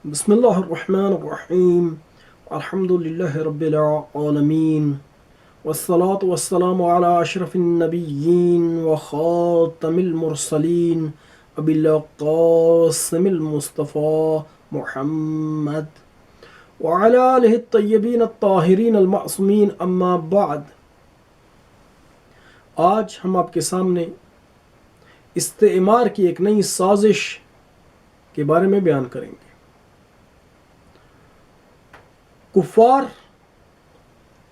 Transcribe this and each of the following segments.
بسم الله الرحمن الرحيم. الحمد لله رب العالمين، والصلاة والسلام على أشرف النبيين وخاتم المرسلين أبي القاسم المصطفى محمد وعلى آله الطيبين الطاهرين المعصومين. أما بعد، آج ہم آپ کے سامنے استعمار کی ایک نئی سازش کے بارے میں بیان کریں گے۔ کفار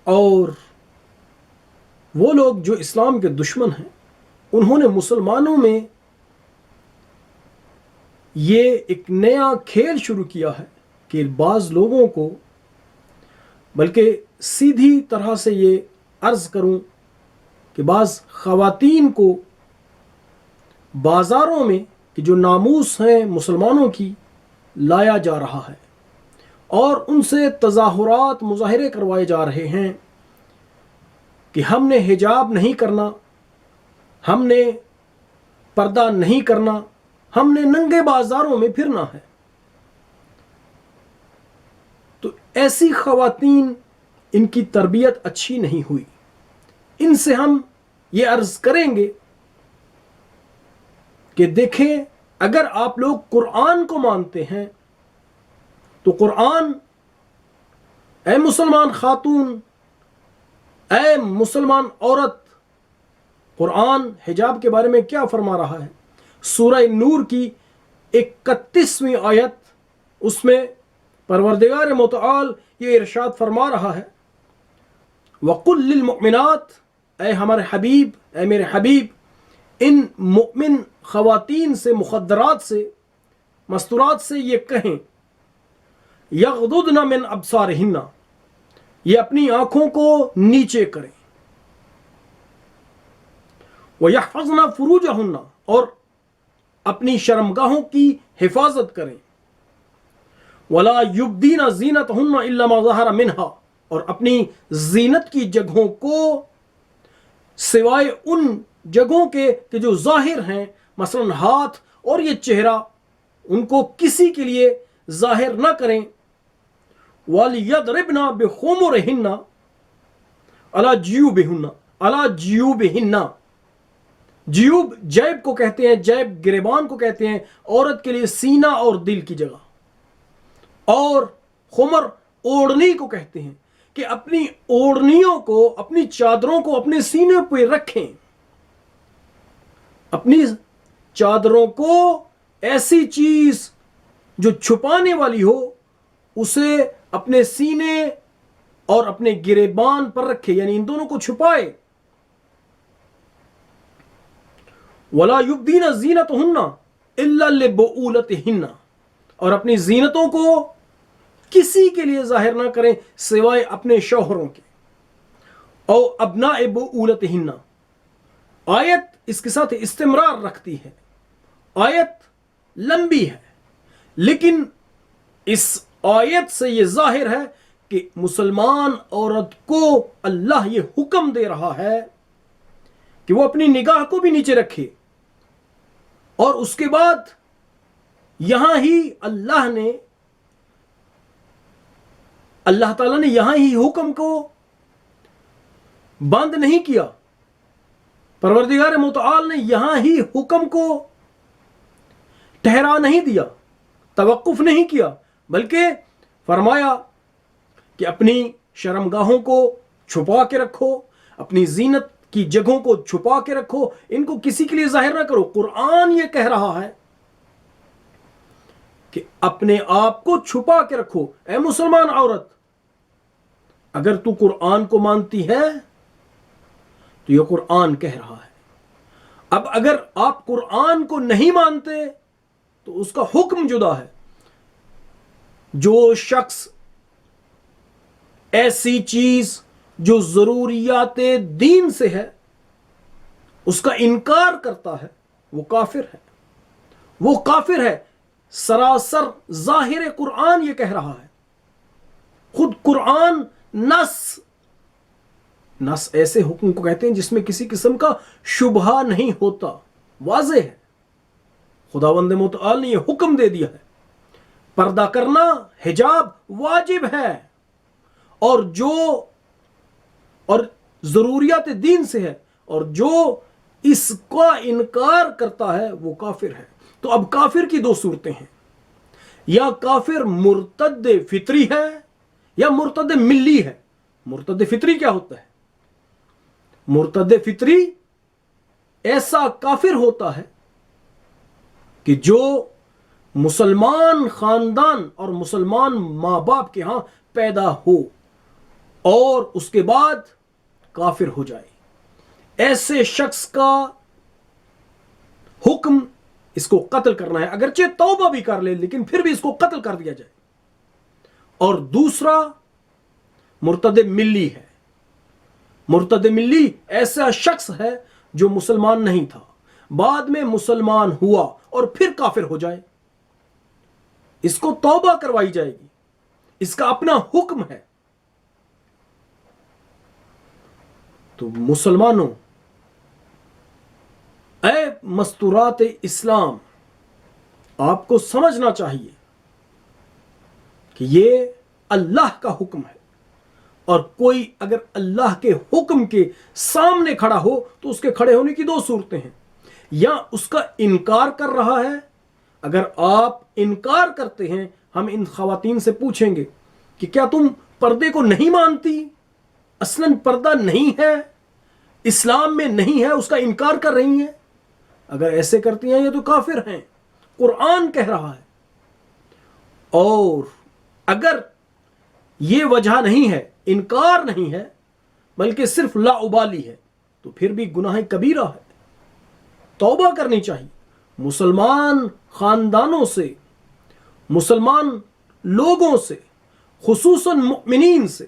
اور وہ لوگ جو اسلام کے دشمن ہیں، انہوں نے مسلمانوں میں یہ ایک نیا کھیل شروع کیا ہے کہ بعض لوگوں کو، بلکہ سیدھی طرح سے یہ عرض کروں کہ بعض خواتین کو بازاروں میں کہ جو ناموس ہیں مسلمانوں کی لایا جا رہا ہے اور ان سے تظاہرات مظاہرے کروائے جا رہے ہیں کہ ہم نے حجاب نہیں کرنا، ہم نے پردہ نہیں کرنا، ہم نے ننگے بازاروں میں پھرنا ہے۔ تو ایسی خواتین، ان کی تربیت اچھی نہیں ہوئی۔ ان سے ہم یہ عرض کریں گے کہ دیکھیں، اگر آپ لوگ قرآن کو مانتے ہیں تو قرآن، اے مسلمان خاتون، اے مسلمان عورت، قرآن حجاب کے بارے میں کیا فرما رہا ہے؟ سورہ نور کی 31ویں آیت، اس میں پروردگار متعال یہ ارشاد فرما رہا ہے، وَقُلْ لِلْمُؤْمِنَاتِ، اے ہمارے حبیب، اے میرے حبیب، ان مؤمن خواتین سے، مخدرات سے، مستورات سے یہ کہیں، یغضضن من ابصارہن، یہ اپنی آنکھوں کو نیچے کریں، وَيَحْفَظْنَ فُرُوجَهُنَّ، اور اپنی شرمگاہوں کی حفاظت کریں، وَلَا يُبْدِينَ زِينَتَهُنَّ إِلَّا مَا ظَهَرَ مِنْهَا، اور اپنی زینت کی جگہوں کو سوائے ان جگہوں کے کہ جو ظاہر ہیں، مثلا ہاتھ اور یہ چہرہ، ان کو کسی کے لیے ظاہر نہ کریں، وَلْيَضْرِبْنَ بِخُمُرِهِنَّ عَلَى جِيُوبِهِنَّ، عَلَى جِيُوبِهِنَّ، جیوب جیب کو کہتے ہیں، جیب گریبان کو کہتے ہیں، عورت کے لیے سینہ اور دل کی جگہ، اور خمر اوڑھنی کو کہتے ہیں کہ اپنی اوڑھنیوں کو، اپنی چادروں کو اپنے سینے پہ رکھیں، اپنی چادروں کو ایسی چیز جو چھپانے والی ہو اسے اپنے سینے اور اپنے گریبان پر رکھے، یعنی ان دونوں کو چھپائے۔ وَلَا يُبْدِينَ زِينَتَهُنَّ إِلَّا لِبُعُولَتِهِنَّ، اور اپنی زینتوں کو کسی کے لیے ظاہر نہ کریں سوائے اپنے شوہروں کے، او ابناء بؤولتهن۔ آیت اس کے ساتھ استمرار رکھتی ہے، آیت لمبی ہے، لیکن اس آیت سے یہ ظاہر ہے کہ مسلمان عورت کو اللہ یہ حکم دے رہا ہے کہ وہ اپنی نگاہ کو بھی نیچے رکھے، اور اس کے بعد یہاں ہی اللہ تعالیٰ نے یہاں ہی حکم کو بند نہیں کیا، پروردگار متعال نے یہاں ہی حکم کو ٹھہرا نہیں دیا، توقف نہیں کیا، بلکہ فرمایا کہ اپنی شرمگاہوں کو چھپا کے رکھو، اپنی زینت کی جگہوں کو چھپا کے رکھو، ان کو کسی کے لیے ظاہر نہ کرو۔ قرآن یہ کہہ رہا ہے کہ اپنے آپ کو چھپا کے رکھو، اے مسلمان عورت۔ اگر تو قرآن کو مانتی ہے تو یہ قرآن کہہ رہا ہے۔ اب اگر آپ قرآن کو نہیں مانتے تو اس کا حکم جدا ہے۔ جو شخص ایسی چیز جو ضروریات دین سے ہے اس کا انکار کرتا ہے، وہ کافر ہے، وہ کافر ہے۔ سراسر ظاہر قرآن یہ کہہ رہا ہے، خود قرآن نص ایسے حکم کو کہتے ہیں جس میں کسی قسم کا شبہ نہیں ہوتا، واضح ہے، خداوند متعال نے یہ حکم دے دیا ہے۔ پردہ کرنا حجاب واجب ہے، اور ضروریات دین سے ہے، اور جو اس کا انکار کرتا ہے وہ کافر ہے۔ تو اب کافر کی دو صورتیں ہیں، یا کافر مرتد فطری ہے یا مرتد ملی ہے۔ مرتد فطری کیا ہوتا ہے؟ مرتد فطری ایسا کافر ہوتا ہے کہ جو مسلمان خاندان اور مسلمان ماں باپ کے ہاں پیدا ہو اور اس کے بعد کافر ہو جائے، ایسے شخص کا حکم اس کو قتل کرنا ہے، اگرچہ توبہ بھی کر لے لیکن پھر بھی اس کو قتل کر دیا جائے۔ اور دوسرا مرتد ملی ہے۔ مرتد ملی ایسا شخص ہے جو مسلمان نہیں تھا، بعد میں مسلمان ہوا اور پھر کافر ہو جائے، اس کو توبہ کروائی جائے گی، اس کا اپنا حکم ہے۔ تو مسلمانوں، اے مستورات اسلام، آپ کو سمجھنا چاہیے کہ یہ اللہ کا حکم ہے، اور کوئی اگر اللہ کے حکم کے سامنے کھڑا ہو تو اس کے کھڑے ہونے کی دو صورتیں ہیں، یا اس کا انکار کر رہا ہے۔ اگر آپ انکار کرتے ہیں، ہم ان خواتین سے پوچھیں گے کہ کیا تم پردے کو نہیں مانتی، اصلاً پردہ نہیں ہے، اسلام میں نہیں ہے، اس کا انکار کر رہی ہیں؟ اگر ایسے کرتی ہیں یہ تو کافر ہیں، قرآن کہہ رہا ہے۔ اور اگر یہ وجہ نہیں ہے، انکار نہیں ہے، بلکہ صرف لا ابالی ہے، تو پھر بھی گناہ کبیرہ ہے، توبہ کرنی چاہیے۔ مسلمان خاندانوں سے، مسلمان لوگوں سے، خصوصاً مؤمنین سے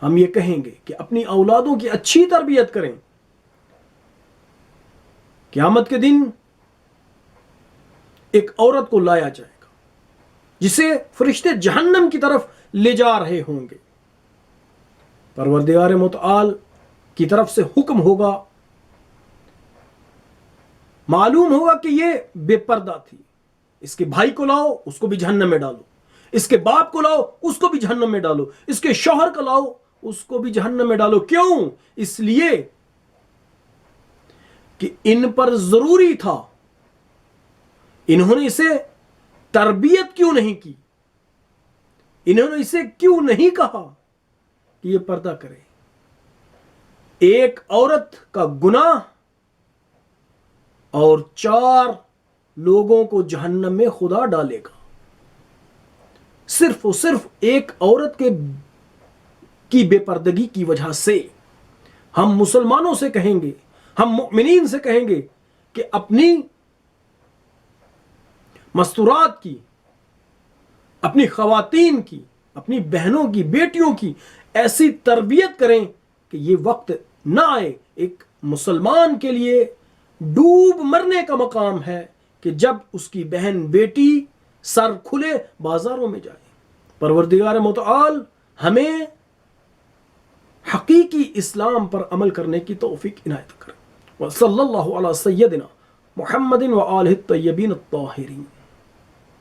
ہم یہ کہیں گے کہ اپنی اولادوں کی اچھی تربیت کریں۔ قیامت کے دن ایک عورت کو لایا جائے گا جسے فرشتے جہنم کی طرف لے جا رہے ہوں گے، پروردگار متعال کی طرف سے حکم ہوگا، معلوم ہوگا کہ یہ بے پردہ تھی، اس کے بھائی کو لاؤ، اس کو بھی جہنم میں ڈالو، اس کے باپ کو لاؤ، اس کو بھی جہنم میں ڈالو، اس کے شوہر کو لاؤ، اس کو بھی جہنم میں ڈالو۔ کیوں؟ اس لیے کہ ان پر ضروری تھا، انہوں نے اسے تربیت کیوں نہیں کی، انہوں نے اسے کیوں نہیں کہا کہ یہ پردہ کرے۔ ایک عورت کا گناہ اور 4 لوگوں کو جہنم میں خدا ڈالے گا، صرف اور صرف ایک عورت کی بے پردگی کی وجہ سے۔ ہم مسلمانوں سے کہیں گے، ہم مؤمنین سے کہیں گے کہ اپنی مستورات کی، اپنی خواتین کی، اپنی بہنوں کی، بیٹیوں کی ایسی تربیت کریں کہ یہ وقت نہ آئے۔ ایک مسلمان کے لیے ڈوب مرنے کا مقام ہے کہ جب اس کی بہن بیٹی سر کھلے بازاروں میں جائے۔ پروردگار متعال ہمیں حقیقی اسلام پر عمل کرنے کی توفیق عنایت کرے۔ وصلی اللہ علی سیدنا محمد وآلہ الطیبین الطاہرین۔